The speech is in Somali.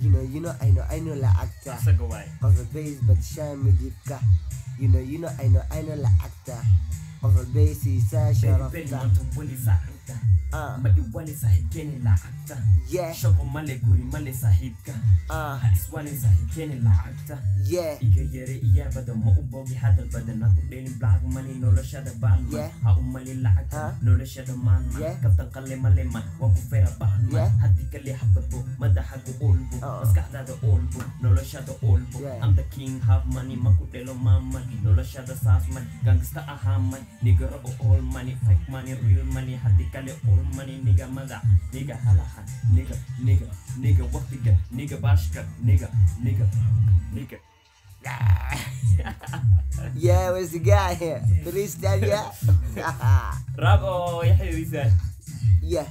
I know la actor. Asaga waay. Of a base but shame dipka. I know la actor. Of a base is a Very sharafta. much wali sa actor. Madi wali sahib kene la actor. Yeah. Shoko male guri male sahib ka. Haris wali sahib kene la actor. Yeah. Iga yere iya bada ma ubogi hadal bada na kudeni black money no la shada balma. Yeah. Ha umali la actor no la shada man. Yeah. Kaptan kale male man wa ku fera balma. Yeah. Hati kale habbo madahagu olbu. Maskada da olbu no la shada olbu. Yeah. I'm the king have money makudelo mama no la shada sas man gangsta ahaman nigga rabo all money fake money real money hati kale all money nigga mada nigga halahan nigga waktiga nigga bashka nigga Yeah, where's the guy here? Freestyle, yeah? Rabo Yahya Wisa Yeah.